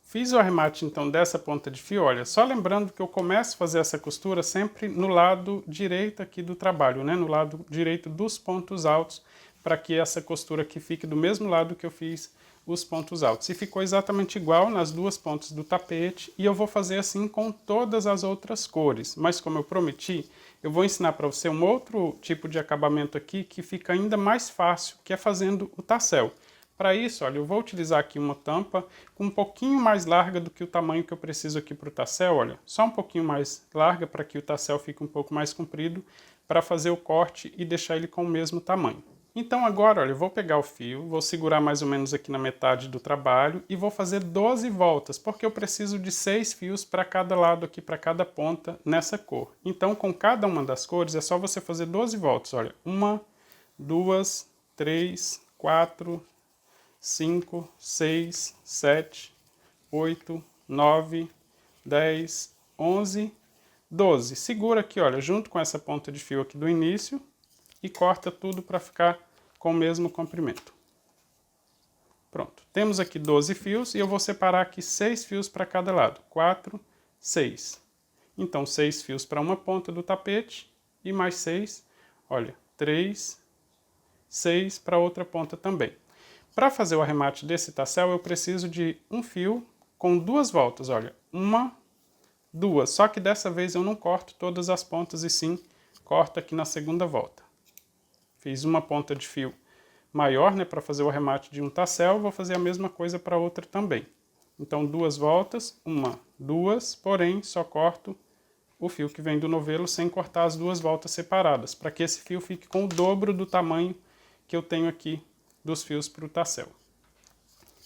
[SPEAKER 1] Fiz o arremate então dessa ponta de fio, olha, só lembrando que eu começo a fazer essa costura sempre no lado direito aqui do trabalho, né? No lado direito dos pontos altos, para que essa costura aqui fique do mesmo lado que eu fiz os pontos altos. E ficou exatamente igual nas duas pontas do tapete, e eu vou fazer assim com todas as outras cores. Mas como eu prometi, eu vou ensinar para você um outro tipo de acabamento aqui que fica ainda mais fácil, que é fazendo o tassel. Para isso, olha, eu vou utilizar aqui uma tampa com um pouquinho mais larga do que o tamanho que eu preciso aqui para o tassel, olha, só um pouquinho mais larga para que o tassel fique um pouco mais comprido, para fazer o corte e deixar ele com o mesmo tamanho. Então agora, olha, eu vou pegar o fio, vou segurar mais ou menos aqui na metade do trabalho e vou fazer 12 voltas, porque eu preciso de 6 fios para cada lado aqui, para cada ponta nessa cor. Então com cada uma das cores é só você fazer 12 voltas, olha, 1, 2, 3, 4, 5, 6, 7, 8, 9, 10, 11, 12. Segura aqui, olha, junto com essa ponta de fio aqui do início e corta tudo para ficar com o mesmo comprimento. Pronto, temos aqui 12 fios e eu vou separar aqui 6 fios para cada lado. 4, 6. Então, 6 fios para uma ponta do tapete e mais 6, olha, 3, 6 para outra ponta também. Para fazer o arremate desse tassel, eu preciso de um fio com 2 voltas, olha, 1, 2, só que dessa vez eu não corto todas as pontas e sim corto aqui na segunda volta. Fiz uma ponta de fio maior, né, para fazer o arremate de um tassel, vou fazer a mesma coisa para outra também. Então 2 voltas, 1, 2, porém só corto o fio que vem do novelo sem cortar as 2 voltas separadas, para que esse fio fique com o dobro do tamanho que eu tenho aqui dos fios para o tassel.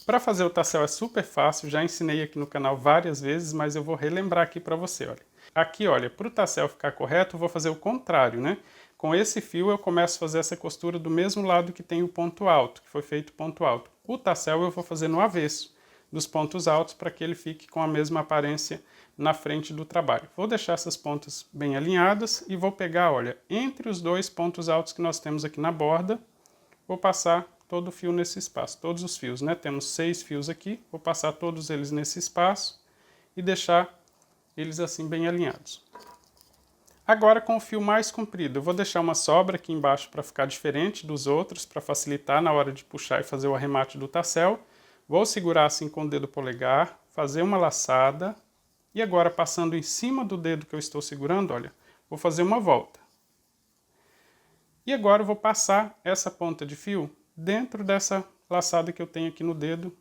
[SPEAKER 1] Para fazer o tassel é super fácil, já ensinei aqui no canal várias vezes, mas eu vou relembrar aqui para você, olha. Aqui, olha, para o tassel ficar correto, eu vou fazer o contrário, né? Com esse fio eu começo a fazer essa costura do mesmo lado que tem o ponto alto, que foi feito ponto alto. O tassel eu vou fazer no avesso dos pontos altos para que ele fique com a mesma aparência na frente do trabalho. Vou deixar essas pontas bem alinhadas e vou pegar, olha, entre os 2 pontos altos que nós temos aqui na borda, vou passar todo o fio nesse espaço, todos os fios, né? Temos 6 fios aqui, vou passar todos eles nesse espaço e deixar eles assim bem alinhados. Agora com o fio mais comprido, eu vou deixar uma sobra aqui embaixo para ficar diferente dos outros, para facilitar na hora de puxar e fazer o arremate do tassel. Vou segurar assim com o dedo polegar, fazer uma laçada e agora passando em cima do dedo que eu estou segurando, olha, vou fazer uma volta. E agora eu vou passar essa ponta de fio dentro dessa laçada que eu tenho aqui no dedo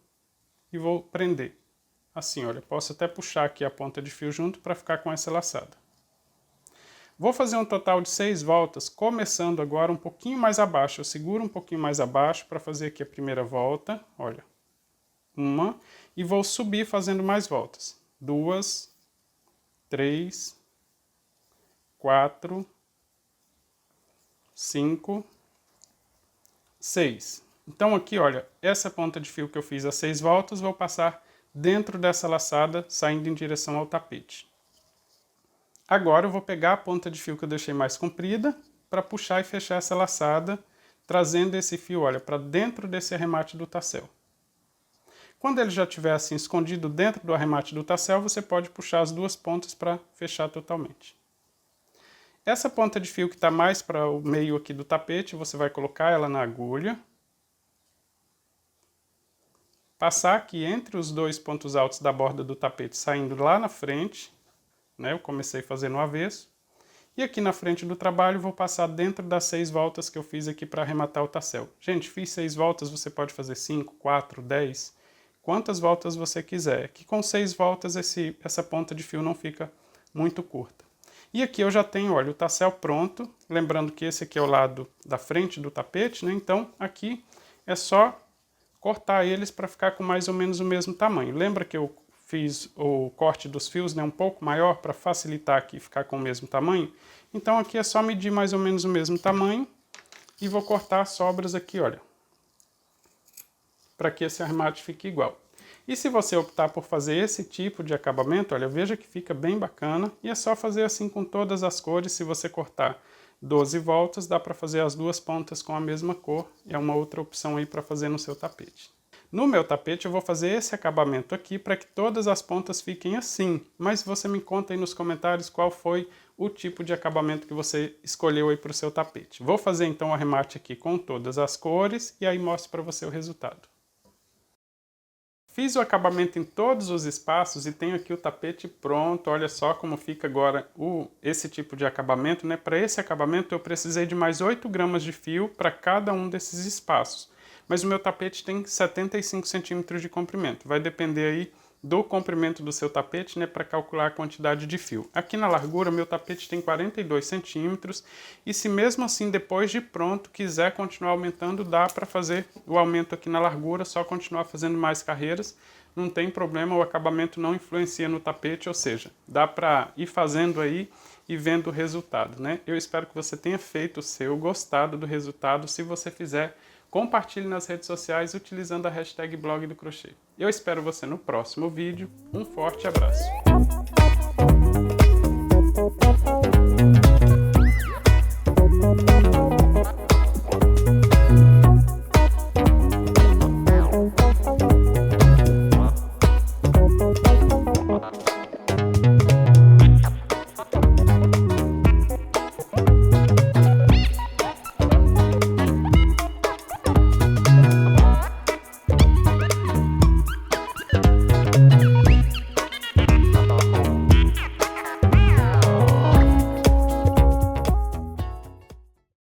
[SPEAKER 1] e vou prender. Assim, olha, posso até puxar aqui a ponta de fio junto para ficar com essa laçada. Vou fazer um total de 6 voltas, começando agora um pouquinho mais abaixo. Eu seguro um pouquinho mais abaixo para fazer aqui a primeira volta, olha. 1, e vou subir fazendo mais voltas. 2, 3, 4, 5, 6. Então aqui, olha, essa ponta de fio que eu fiz as 6 voltas, vou passar dentro dessa laçada, saindo em direção ao tapete. Agora eu vou pegar a ponta de fio que eu deixei mais comprida, para puxar e fechar essa laçada, trazendo esse fio, olha, para dentro desse arremate do tassel. Quando ele já estiver assim escondido dentro do arremate do tassel, você pode puxar as 2 pontas para fechar totalmente. Essa ponta de fio que está mais para o meio aqui do tapete, você vai colocar ela na agulha. Passar aqui entre os dois pontos altos da borda do tapete, saindo lá na frente, né? Eu comecei fazendo o avesso. E aqui na frente do trabalho, vou passar dentro das 6 voltas que eu fiz aqui para arrematar o tassel. Gente, fiz 6 voltas, você pode fazer 5, 4, 10, quantas voltas você quiser. Que com 6 voltas essa ponta de fio não fica muito curta. E aqui eu já tenho, olha, o tassel pronto. Lembrando que esse aqui é o lado da frente do tapete, né? Então aqui é só cortar eles para ficar com mais ou menos o mesmo tamanho. Lembra que eu fiz o corte dos fios, né, um pouco maior para facilitar aqui ficar com o mesmo tamanho? Então aqui é só medir mais ou menos o mesmo tamanho e vou cortar as sobras aqui, olha, para que esse arremate fique igual. E se você optar por fazer esse tipo de acabamento, olha, veja que fica bem bacana e é só fazer assim com todas as cores. Se você cortar 12 voltas, dá para fazer as duas pontas com a mesma cor, é uma outra opção aí para fazer no seu tapete. No meu tapete eu vou fazer esse acabamento aqui para que todas as pontas fiquem assim, mas você me conta aí nos comentários qual foi o tipo de acabamento que você escolheu aí para o seu tapete. Vou fazer então o arremate aqui com todas as cores e aí mostro para você o resultado. Fiz o acabamento em todos os espaços e tenho aqui o tapete pronto. Olha só como fica agora esse tipo de acabamento, né? Para esse acabamento eu precisei de mais 8 gramas de fio para cada um desses espaços. Mas o meu tapete tem 75 centímetros de comprimento. Vai depender aí do comprimento do seu tapete, né, para calcular a quantidade de fio. Aqui na largura, meu tapete tem 42 centímetros e se mesmo assim, depois de pronto, quiser continuar aumentando, dá para fazer o aumento aqui na largura, só continuar fazendo mais carreiras, não tem problema, o acabamento não influencia no tapete, ou seja, dá para ir fazendo aí e vendo o resultado, né? Eu espero que você tenha feito o seu, gostado do resultado. Se você fizer, compartilhe nas redes sociais utilizando a hashtag Blog do Crochê. Eu espero você no próximo vídeo. Um forte abraço!